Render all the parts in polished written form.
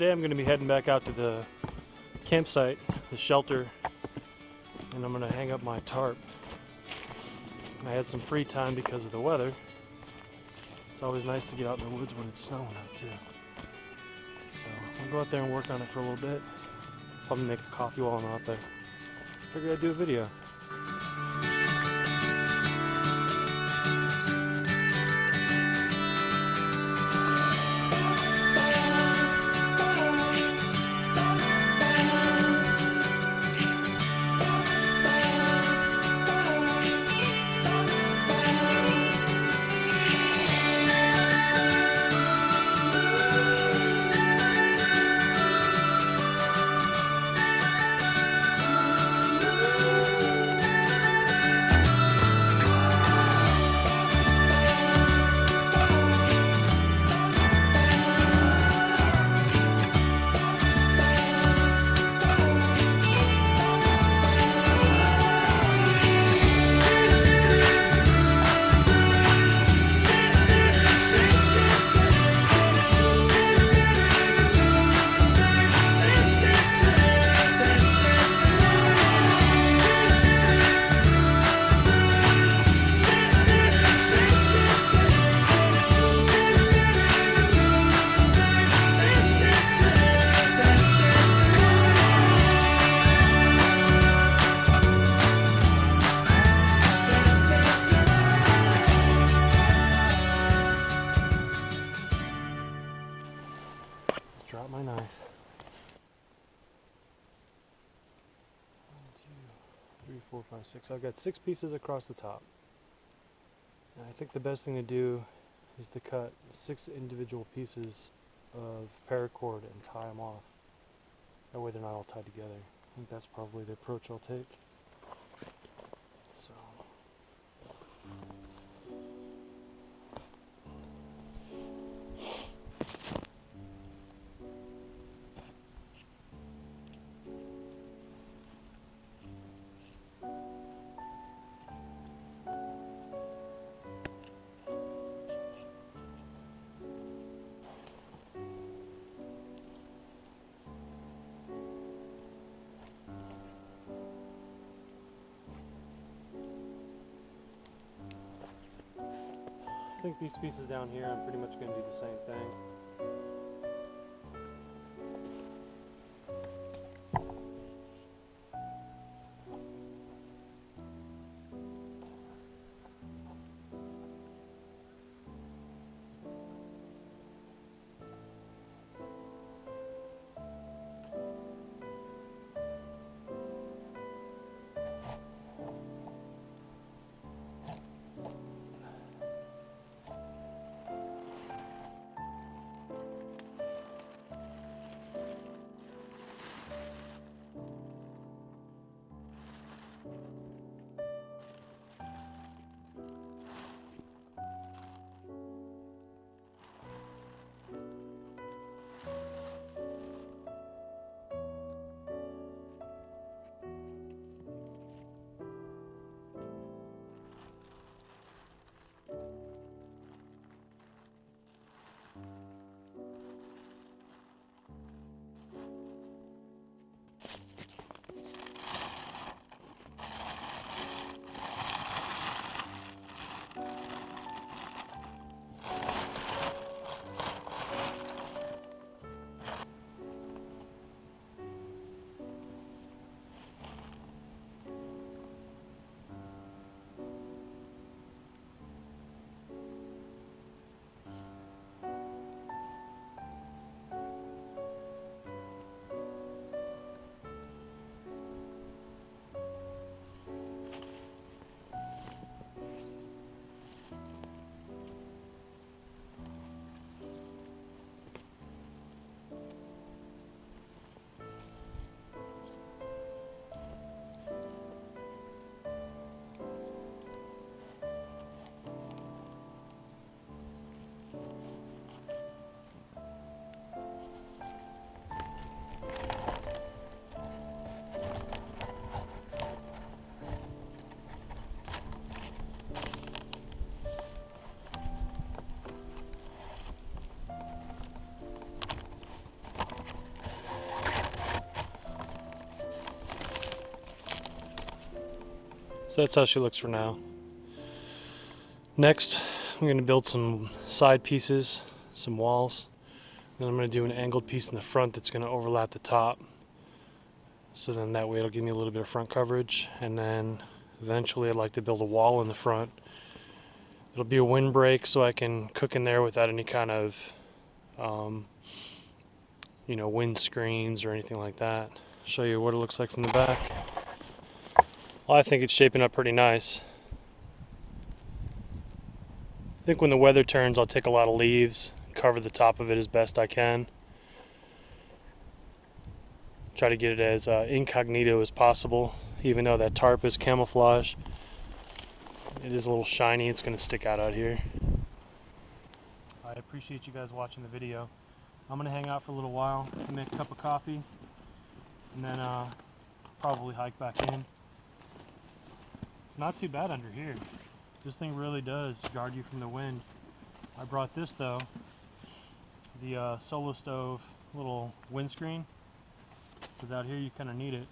today I'm going to be heading back out to the campsite, the shelter, and I'm going to hang up my tarp. I had some free time because of the weather. It's always nice to get out in the woods when it's snowing out too. So I'll go out there and work on it for a little bit. Probably make a coffee while I'm out there. Figured I'd do a video. Drop my knife. 1, 2, 3, 4, 5, 6. I've got 6 pieces across the top. And I think the best thing to do is to cut 6 individual pieces of paracord and tie them off. That way they're not all tied together. I think that's probably the approach I'll take. So. I think these pieces down here, I'm pretty much going to do the same thing. So that's how she looks for now. Next, I'm going to build some side pieces, some walls. Then I'm going to do an angled piece in the front that's going to overlap the top. So then that way it'll give me a little bit of front coverage. And then eventually I'd like to build a wall in the front. It'll be a windbreak so I can cook in there without any kind of wind screens or anything like that. Show you what it looks like from the back. Well, I think it's shaping up pretty nice. I think when the weather turns, I'll take a lot of leaves, cover the top of it as best I can. Try to get it as incognito as possible, even though that tarp is camouflage. It is a little shiny, it's going to stick out here. I appreciate you guys watching the video. I'm going to hang out for a little while, make a cup of coffee, and then probably hike back in. It's not too bad under here. This thing really does guard you from the wind. I brought this though, the Solo Stove little windscreen, because out here you kind of need it.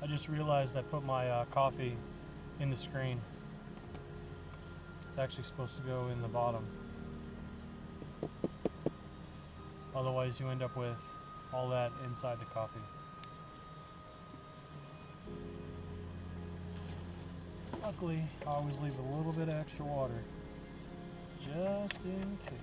I just realized I put my coffee in the screen. It's actually supposed to go in the bottom. Otherwise you end up with all that inside the coffee. Luckily, I always leave a little bit of extra water, just in case.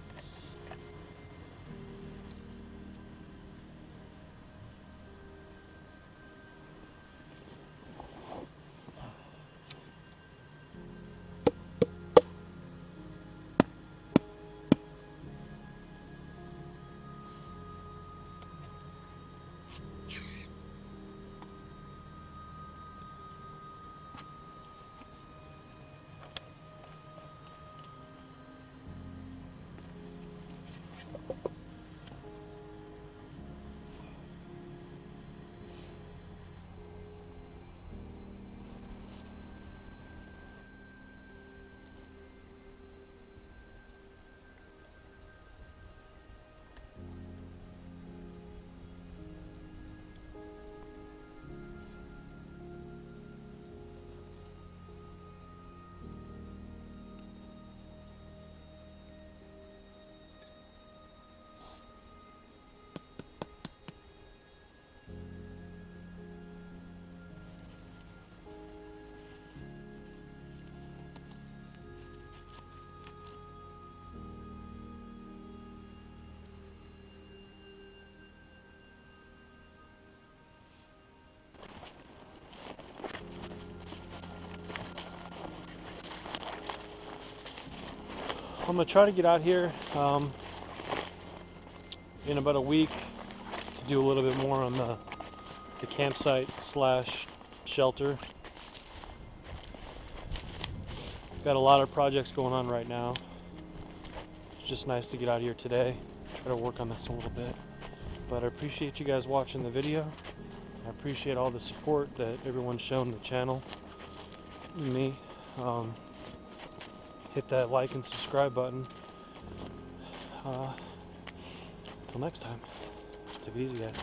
I'm gonna try to get out here in about a week to do a little bit more on the campsite slash shelter. Got a lot of projects going on right now. It's just nice to get out here today, try to work on this a little bit. But I appreciate you guys watching the video. I appreciate all the support that everyone's shown the channel and me. Hit that like and subscribe button. Till next time, take it easy, guys.